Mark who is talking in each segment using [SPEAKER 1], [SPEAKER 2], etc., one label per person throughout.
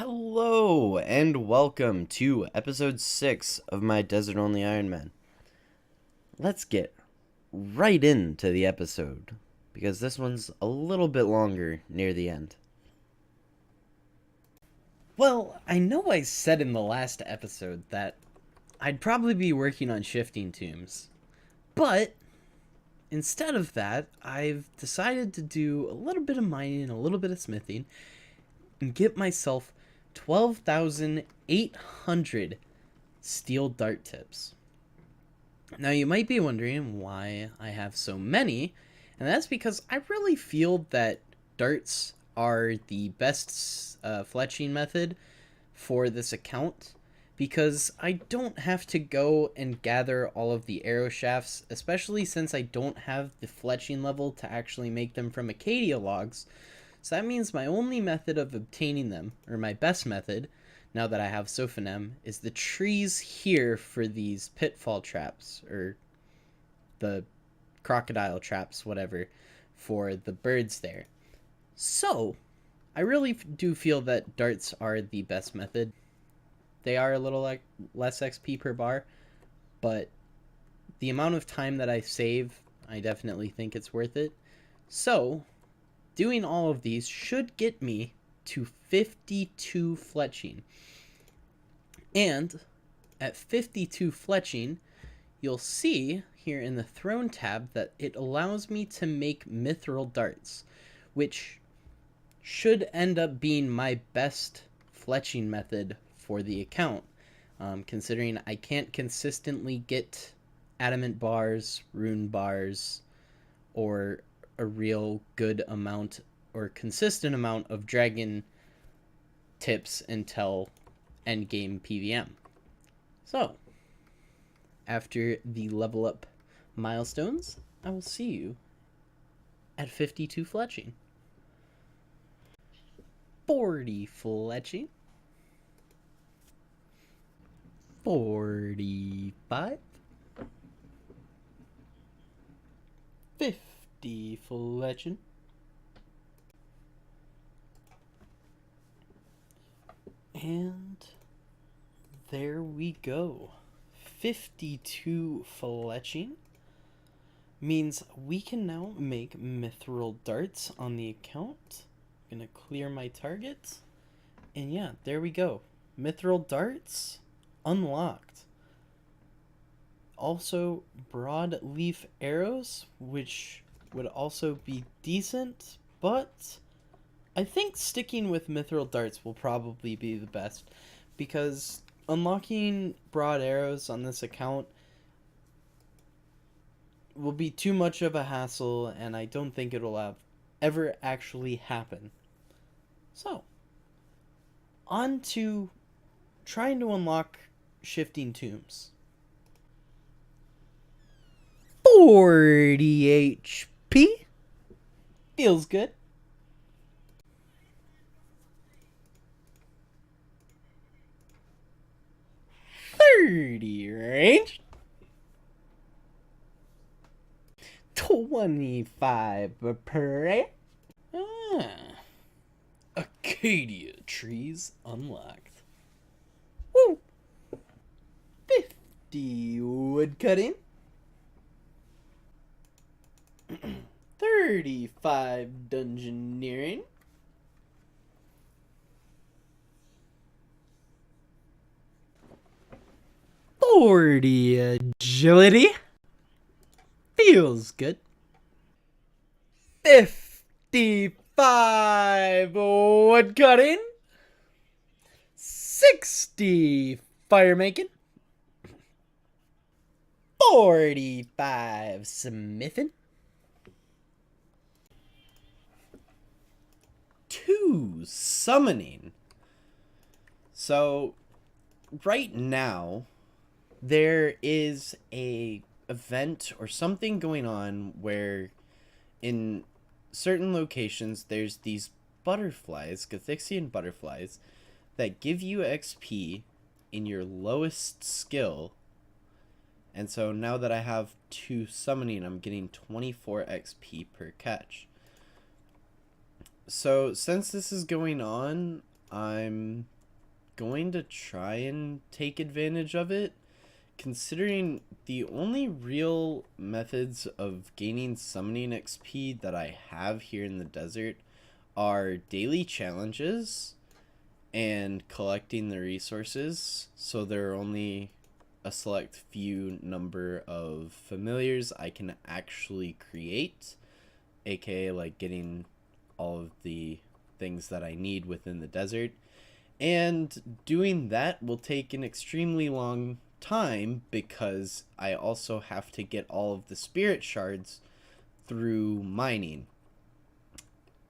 [SPEAKER 1] Hello and welcome to episode 6 of my Desert Only Iron Man. Let's get right into the episode, because this one's a little bit longer near the end. Well, I know I said in the last episode that I'd probably be working on shifting tombs, but instead of that, I've decided to do a little bit of mining and a little bit of smithing and get myself 12,800 steel dart tips. Now you might be wondering why I have so many, and that's because I really feel that darts are the best fletching method for this account, because I don't have to go and gather all of the arrow shafts, especially since I don't have the fletching level to actually make them from Acacia logs. So that means my only method of obtaining them, or my best method, now that I have Sophonem, is the trees here for these pitfall traps, or the crocodile traps, whatever, for the birds there. So, I really do feel that darts are the best method. They are a little less XP per bar, but the amount of time that I save, I definitely think it's worth it. So, doing all of these should get me to 52 fletching. And at 52 fletching, you'll see here in the throne tab that it allows me to make mithril darts, which should end up being my best fletching method for the account, considering I can't consistently get adamant bars, rune bars, or a real good amount or consistent amount of dragon tips until endgame PVM. So, after the level up milestones, I will see you at 52 fletching. 40 fletching. 45. 50 fletching. And there we go. 52 fletching means we can now make mithril darts on the account. I'm gonna clear my target. And yeah, there we go. Mithril darts unlocked. Also, broadleaf arrows, which would also be decent, but I think sticking with mithril darts will probably be the best, because unlocking broad arrows on this account will be too much of a hassle, and I don't think it'll ever actually happen. So, on to trying to unlock shifting tombs. 40 HP. Feels good. 30 range. 25 Peril. Acacia trees unlocked. Woo! 50 wood cutting. 35 dungeoneering. 40 agility. Feels good. 55 wood cutting. 60 fire making. 45 smithing. 2 summoning. So right now there is a event or something going on where in certain locations there's these butterflies, Gathixian butterflies, that give you XP in your lowest skill. And so now that I have 2 summoning, I'm getting 24 XP per catch. So since this is going on, I'm going to try and take advantage of it, considering the only real methods of gaining summoning XP that I have here in the desert are daily challenges and collecting the resources. So there are only a select few number of familiars I can actually create, aka like getting all of the things that I need within the desert. And doing that will take an extremely long time because I also have to get all of the spirit shards through mining.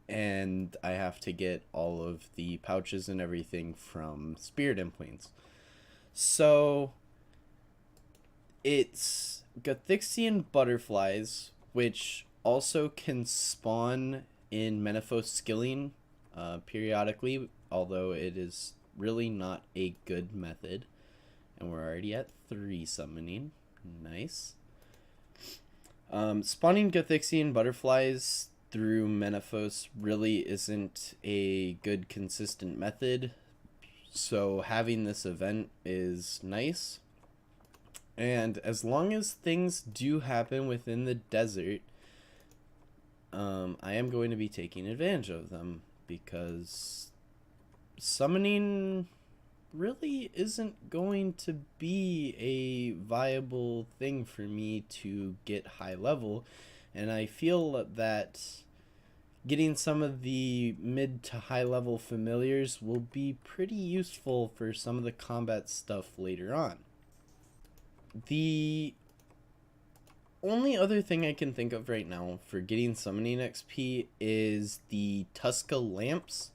[SPEAKER 1] And I have to get all of the pouches and everything from spirit implants. So it's Gothixian butterflies, which also can spawn in Menaphos skilling periodically, although it is really not a good method. And we're already at 3 summoning. Nice. Spawning Gothixian butterflies through Menaphos really isn't a good consistent method, so having this event is nice. And as long as things do happen within the desert, I am going to be taking advantage of them, because summoning really isn't going to be a viable thing for me to get high level, and I feel that getting some of the mid to high level familiars will be pretty useful for some of the combat stuff later on. The only other thing I can think of right now for getting summoning XP is the Tusca lamps,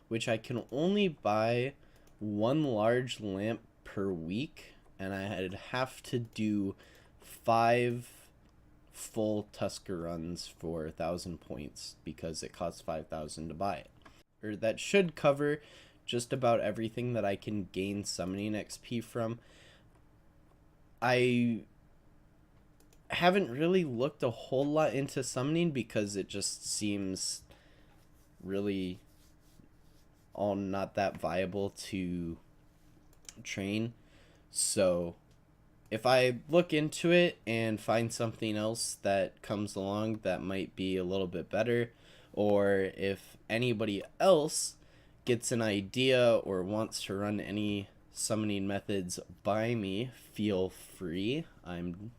[SPEAKER 1] which I can only buy 1 large lamp per week, and I'd have to do 5 full Tusca runs for 1,000 points because it costs 5,000 to buy it. Or that should cover just about everything that I can gain summoning XP from. I haven't really looked a whole lot into summoning because it just seems really all not that viable to train. So if I look into it and find something else that comes along that might be a little bit better, or if anybody else gets an idea or wants to run any summoning methods by me, feel free. I'm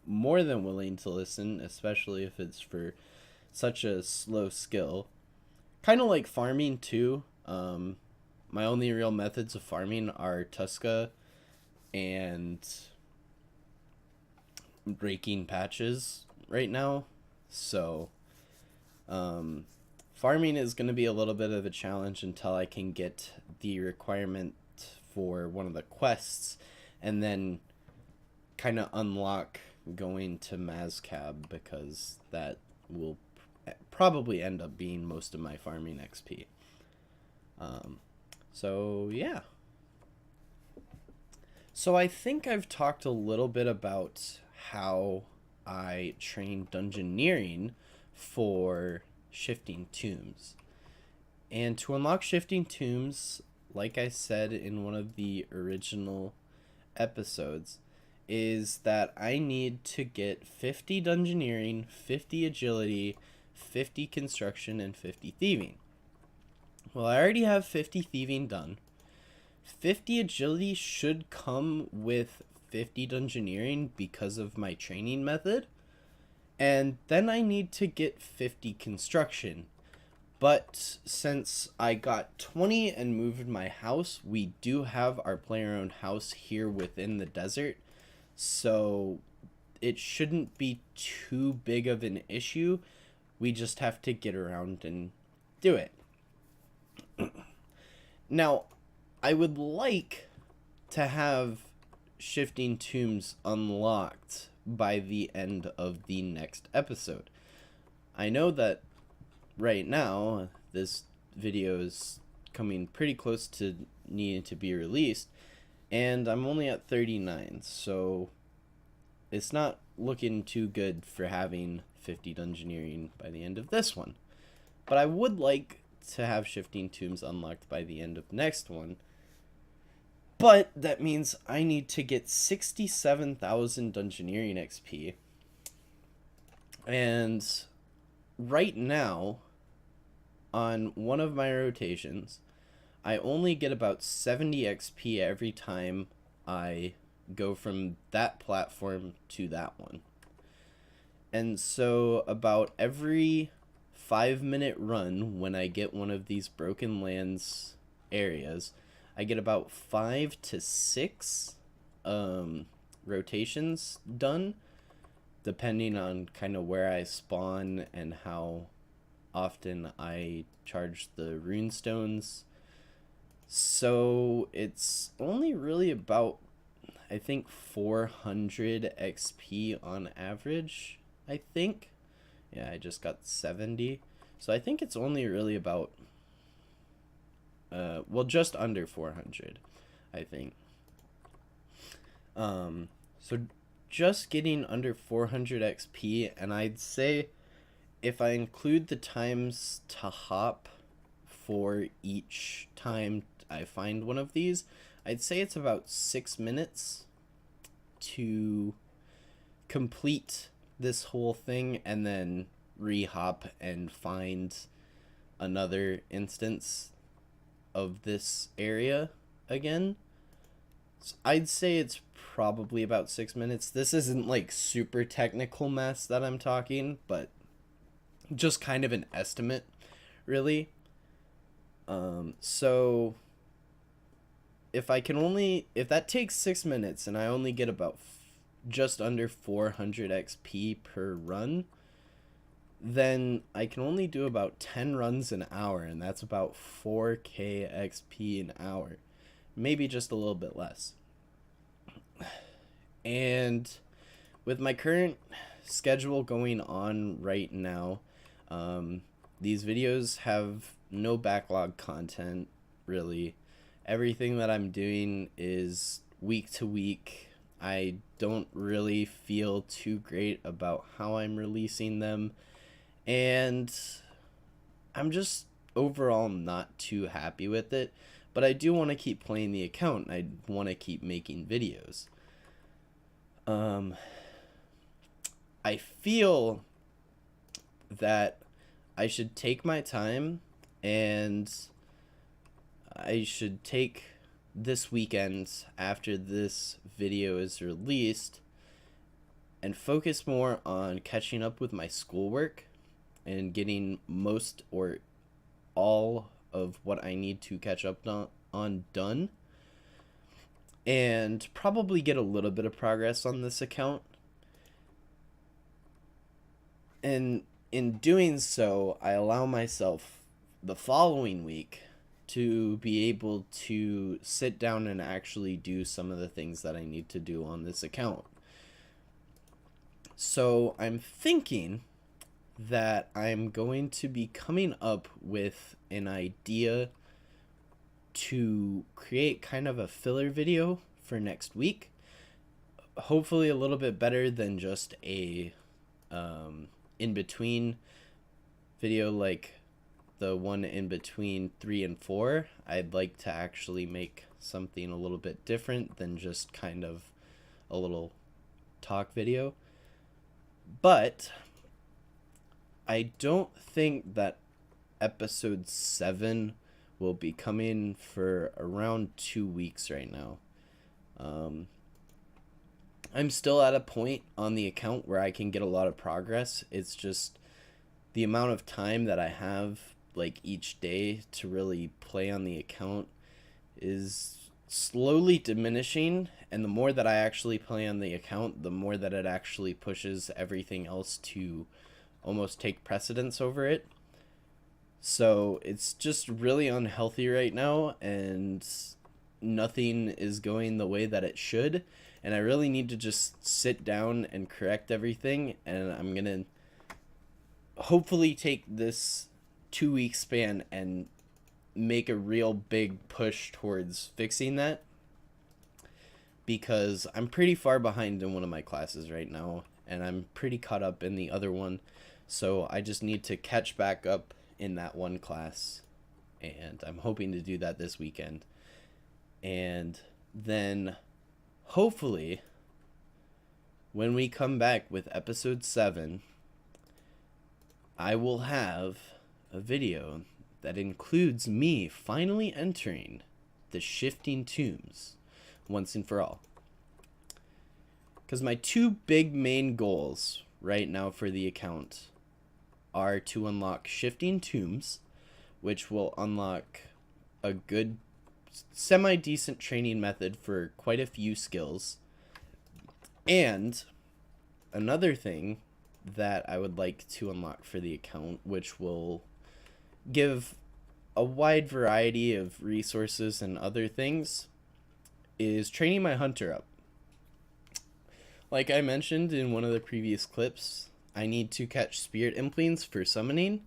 [SPEAKER 1] more than willing to listen, especially if it's for such a slow skill. Kind of like farming too. My only real methods of farming are Tusca and breaking patches right now. So farming is going to be a little bit of a challenge until I can get the requirement for one of the quests, and then kind of unlock going to Mazcab, because that will probably end up being most of my farming XP. So yeah. So I think I've talked a little bit about how I train dungeoneering for shifting tombs. And to unlock shifting tombs, like I said in one of the original episodes, is that I need to get 50 dungeoneering, 50 agility, 50 construction, and 50 thieving. Well, I already have 50 thieving done. 50 agility should come with 50 dungeoneering because of my training method. And then I need to get 50 construction. But since I got 20 and moved my house, we do have our player-owned house here within the desert. So it shouldn't be too big of an issue. We just have to get around and do it. Now, I would like to have shifting tombs unlocked by the end of the next episode. I know that right now this video is coming pretty close to needing to be released, and I'm only at 39, so it's not looking too good for having 50 dungeoneering by the end of this one. But I would like to have shifting tombs unlocked by the end of next one, But that means I need to get 67,000 Dungeoneering XP. And right now, on one of my rotations, I only get about 70 XP every time I go from that platform to that one. And so about every 5-minute run, when I get one of these Broken Lands areas, I get about 5 to 6 rotations done, depending on kind of where I spawn and how often I charge the runestones. So it's only really about, I think, 400 XP on average, I think. Yeah, I just got 70. So I think it's only really about, well, just under 400, I think. So just getting under 400 XP, and I'd say if I include the times to hop for each time I find one of these, I'd say it's about 6 minutes to complete this whole thing and then re-hop and find another instance of this area again. So I'd say it's probably about 6 minutes. This isn't like super technical mess that I'm talking, but just kind of an estimate, really. So if that takes 6 minutes and I only get about just under 400 XP per run, then I can only do about 10 runs an hour, and that's about 4k XP an hour, maybe just a little bit less. And with my current schedule going on right now, these videos have no backlog content, really. Everything that I'm doing is week to week. I don't really feel too great about how I'm releasing them, and I'm just overall not too happy with it. But I do want to keep playing the account. I want to keep making videos. I feel that I should take my time, and I should take this weekend after this video is released and focus more on catching up with my schoolwork and getting most or all of what I need to catch up on done, and probably get a little bit of progress on this account. And in doing so, I allow myself the following week to be able to sit down and actually do some of the things that I need to do on this account. So I'm thinking that I'm going to be coming up with an idea to create kind of a filler video for next week. Hopefully a little bit better than just a in-between video like the one in between 3 and 4. I'd like to actually make something a little bit different than just kind of a little talk video. But I don't think that episode 7 will be coming for around 2 weeks right now. I'm still at a point on the account where I can get a lot of progress. It's just the amount of time that I have like each day to really play on the account is slowly diminishing, and the more that I actually play on the account, the more that it actually pushes everything else to almost take precedence over it. So it's just really unhealthy right now, and nothing is going the way that it should, and I really need to just sit down and correct everything. And I'm gonna hopefully take this 2-week span and make a real big push towards fixing that, because I'm pretty far behind in one of my classes right now, and I'm pretty caught up in the other one. So I just need to catch back up in that one class, and I'm hoping to do that this weekend. And then hopefully when we come back with episode 7, I will have a video that includes me finally entering the Shifting Tombs once and for all. Because my two big main goals right now for the account are to unlock Shifting Tombs, which will unlock a good semi-decent training method for quite a few skills. And another thing that I would like to unlock for the account, which will give a wide variety of resources and other things, is training my hunter up. Like I mentioned in one of the previous clips, I need to catch spirit implings for summoning,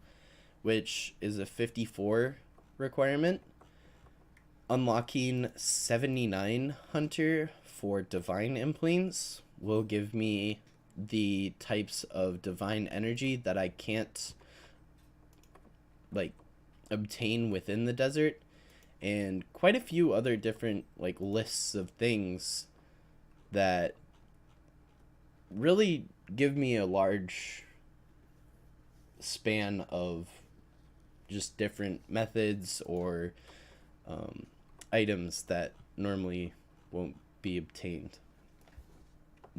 [SPEAKER 1] which is a 54 requirement. Unlocking 79 hunter for divine implings will give me the types of divine energy that I can't obtain within the desert, and quite a few other different lists of things that really give me a large span of just different methods or items that normally won't be obtained.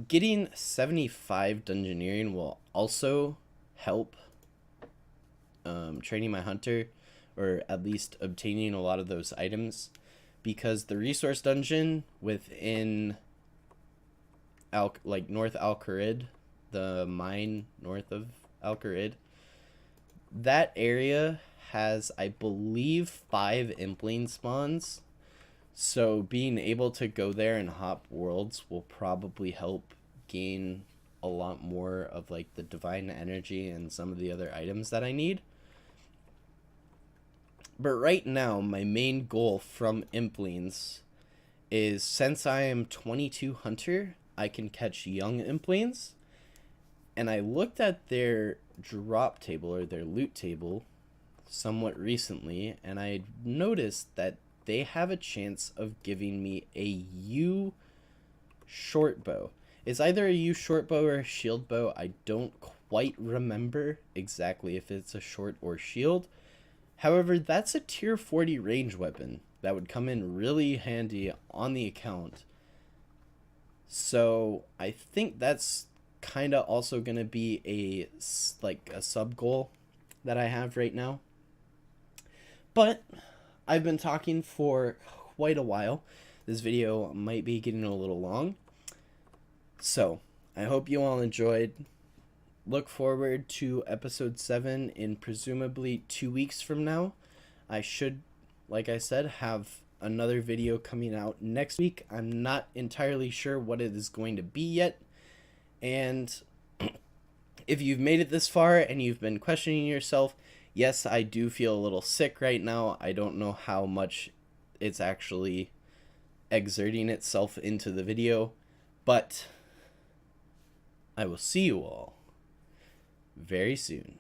[SPEAKER 1] Getting 75 dungeoneering will also help training my hunter, or at least obtaining a lot of those items, because the resource dungeon within North Al-Kharid, the mine north of Al-Kharid, that area has, I believe, 5 impling spawns. So being able to go there and hop worlds will probably help gain a lot more of the divine energy and some of the other items that I need. But right now, my main goal from implings is, since I am 22 hunter, I can catch young implings. And I looked at their drop table, or their loot table, somewhat recently, and I noticed that they have a chance of giving me a U short bow. It's either a U short bow or a shield bow. I don't quite remember exactly if it's a short or shield. However, that's a tier 40 range weapon that would come in really handy on the account. So I think that's kind of also going to be a sub goal that I have right now. But I've been talking for quite a while. This video might be getting a little long. So I hope you all enjoyed. Look forward to episode 7 in presumably 2 weeks from now. I should, like I said, have another video coming out next week. I'm not entirely sure what it is going to be yet. And if you've made it this far and you've been questioning yourself, yes, I do feel a little sick right now. I don't know how much it's actually exerting itself into the video, but I will see you all very soon.